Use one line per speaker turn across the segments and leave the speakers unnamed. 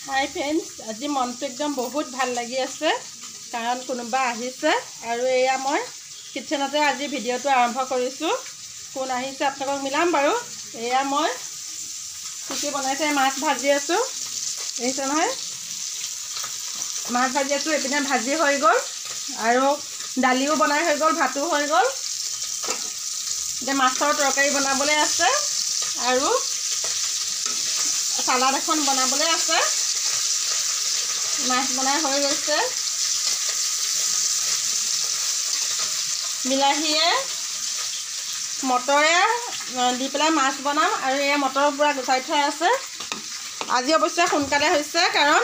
Hi friends, आज मन तो एकदम बहुत भल लगी आछे कारण कोनोबा आहिছে আৰু এয়া মই কিচেনতে আজি ভিডিওটো আৰম্ভ কৰিছো। কোন আহিছে আপোনাক মিলাম বাৰু। এয়া মই কি বনাইছে মাছ ভাজি আছো। এইছে নহয় মাছ ভাজি আছো। এপিনে ভাজি হৈ গল আৰু দালিও বনাই হৈ গল, ভাতো হৈ গল। যে মাছৰ তৰকাৰী বনাবলৈ আছে আৰু সালাড এখন বনাবলৈ আছে। মাছ বনাই হৈ গৈছে। বিলাহীয়ে মটৰে দি পেলাই মাছ বনাম আৰু এই মটৰ পুৰা গুচাই থোৱা আছে। আজি অৱশ্যে সোনকালে হৈছে কাৰণ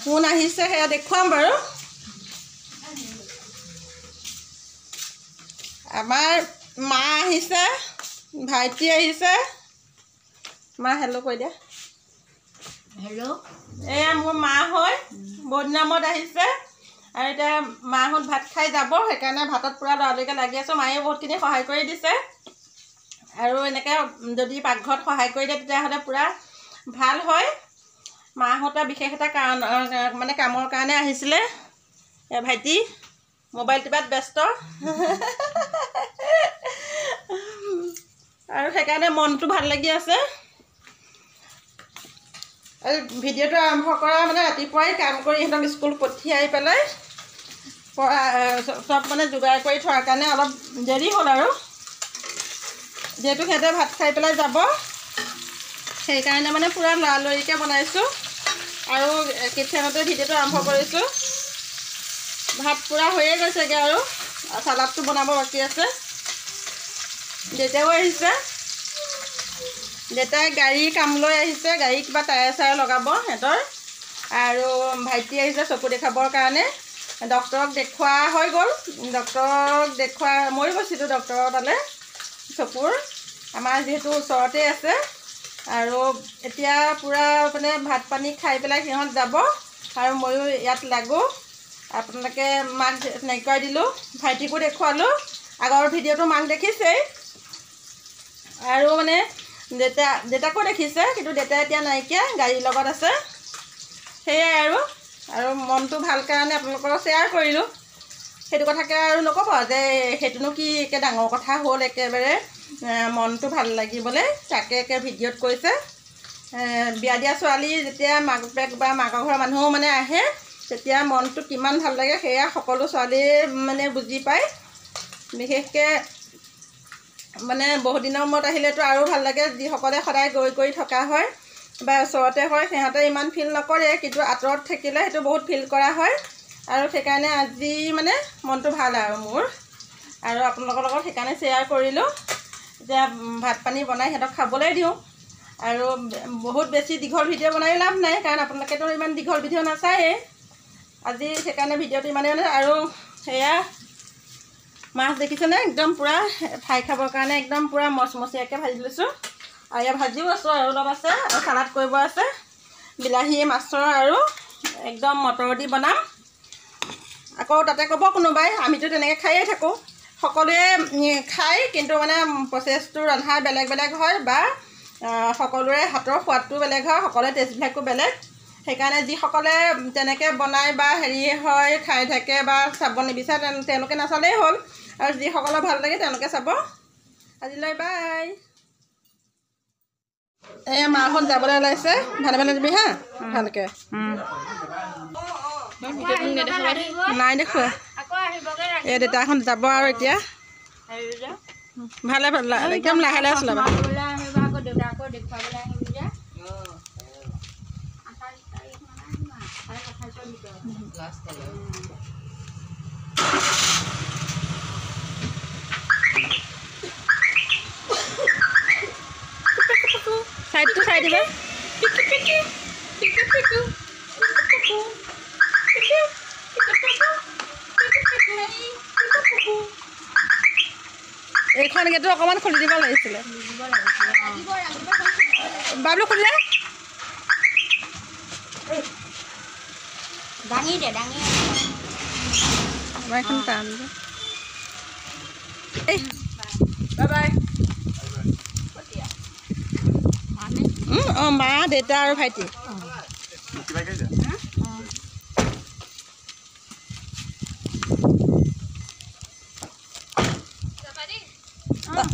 কোন আহিছে সেয়া দেখুৱাম বাৰু। আমাৰ মা আহিছে, ভাইটি আহিছে। মা হেল্ল কৈ দিয়া।
हेलो
এয়া মোৰ মা হয়, বহুত নামত আহিছে আৰু এতিয়া মাহঁত ভাত খাই যাব, সেইকাৰণে ভাতত পুৰা লৰালৰিকে লাগি আছো। মায়ে বহুতখিনি সহায় কৰি দিছে আৰু এনেকৈ যদি পাকঘৰত সহায় কৰি দিয়ে তেতিয়াহ'লে পুৰা ভাল হয়। মাহঁত বিশেষ এটা কাৰণ মানে কামৰ কাৰণে আহিছিলে। ভাইটি মোবাইল টিপাত ব্যস্ত আৰু সেইকাৰণে মনটো ভাল লাগি আছে। আৰু ভিডিওটো আৰম্ভ কৰা মানে ৰাতিপুৱাই কাম কৰি ইহঁতক স্কুল পঠিয়াই পেলাই সব মানে যোগাৰ কৰি থোৱাৰ কাৰণে অলপ দেৰি হ'ল আৰু যেহেতু সিহঁতে ভাত খাই পেলাই যাব সেইকাৰণে মানে পুৰা লৰালৰিকৈ বনাইছোঁ আৰু কিচেনতে ভিডিওটো আৰম্ভ কৰিছোঁ। ভাত পুৰা হৈয়ে গৈছেগৈ আৰু চালাডটো বনাব বাকী আছে। দেউতাও আহিছে। দেউতাই গাড়ী কাম লৈ আহিছে, গাড়ী কিবা টায়াৰ চায়াৰ লগাব সিহঁতৰ। আৰু ভাইটি আহিছে চকু দেখাবৰ কাৰণে। ডক্টৰক দেখুওৱা হৈ গ'ল। ডক্টৰক দেখুওৱা মই গৈছিলোঁ ডক্টৰৰ তালৈ চকুৰ। আমাৰ যিহেতু ওচৰতে আছে আৰু এতিয়া পূৰা মানে ভাত পানী খাই পেলাই সিহঁত যাব আৰু ময়ো ইয়াত লাগোঁ। আপোনালোকে মাক নাইকুৱাই দিলোঁ, ভাইটিকো দেখুৱালোঁ। আগৰ ভিডিঅ'টো মাক দেখিছেই আৰু মানে দেউতাকো দেখিছে, কিন্তু দেউতা এতিয়া নাইকিয়া, গাড়ীৰ লগত আছে। সেয়াই আৰু মনটো ভাল কাৰণে আপোনালোকৰ শ্বেয়াৰ কৰিলোঁ। সেইটো কথাকে আৰু নক'ব যে সেইটোনো কি একে ডাঙৰ কথা হ'ল একেবাৰে মনটো ভাল লাগিবলৈ, তাকে একে ভিডিঅ'ত কৈছে। বিয়া দিয়া ছোৱালী যেতিয়া মাক বাপেক বা মাকৰ ঘৰৰ মানুহো মানে আহে তেতিয়া মনটো কিমান ভাল লাগে সেয়া সকলো ছোৱালীয়ে মানে বুজি পায়। বিশেষকৈ মানে বহুত দিনৰ মূৰত আহিলেতো আৰু ভাল লাগে। যিসকলে সদায় গৈ গৈ থকা হয় বা ওচৰতে হয় সিহঁতে ইমান ফিল নকৰে, কিন্তু আঁতৰত থাকিলে সেইটো বহুত ফিল কৰা হয়। আৰু সেইকাৰণে আজি মানে মনটো ভাল আৰু মোৰ আৰু আপোনালোকৰ লগত সেইকাৰণে শ্বেয়াৰ কৰিলোঁ। এতিয়া ভাত পানী বনাই সিহঁতক খাবলৈ দিওঁ আৰু বহুত বেছি দীঘল ভিডিঅ' বনাই লাভ নাই কাৰণ আপোনালোকেতো ইমান দীঘল ভিডিঅ' নাচায়েই। আজি সেইকাৰণে ভিডিঅ'টো ইমানেই আৰু সেয়া মাছ দেখিছেনে একদম পূৰা ফ্ৰাই খাবৰ কাৰণে একদম পূৰা মচমচীয়াকৈ ভাজি লৈছোঁ। আৰু ইয়াত ভাজিও আছোঁ আৰু অলপ আছে আৰু চালাড কৰিব আছে। বিলাহী মাছৰ আৰু একদম মটৰ দি বনাম। আকৌ তাতে ক'ব কোনোবাই আমিতো তেনেকৈ খায়েই থাকোঁ। সকলোৱে খায় কিন্তু মানে প্ৰচেছটো ৰন্ধা বেলেগ বেলেগ হয় বা সকলোৰে হাতৰ সোৱাদটো বেলেগ হয়, সকলোৰে টেষ্টবিলাকো বেলেগ। সেইকাৰণে যিসকলে তেনেকৈ বনায় বা হেৰি হয় খাই থাকে বা চাব নিবিচাৰে তেওঁলোকে নাচালেই হ'ল আৰু যিসকলৰ ভাল লাগে তেওঁলোকে চাব। আজিলৈ বাই। এয়া মাহঁত যাবলৈ ওলাইছে, ভালে ভালে যাবি হা ভালকৈ। নাই দেখুৱা এই দেউতাখন যাব আৰু এতিয়া ভালে ভালে একদম লাহে লাহে চলাবা। সাইডটো চাই দিবা। এইখন গেটো অকণমান খুলি দিব লাগিছিলে। বাবলু খুলিলে
দাঙি দে দাঙি
আমাৰ এখন টান বাই বাই। অঁ মা দেউতা আৰু ভাইটি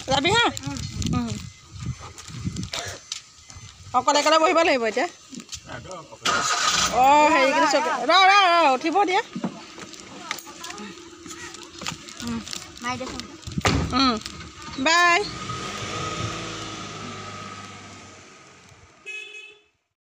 যাবি হা অকলে অকলে বহিব লাগিব এতিয়া অঁ হেৰি কিন্তু ৰ উঠিব দিয়া
মাৰি দেচোন
বাই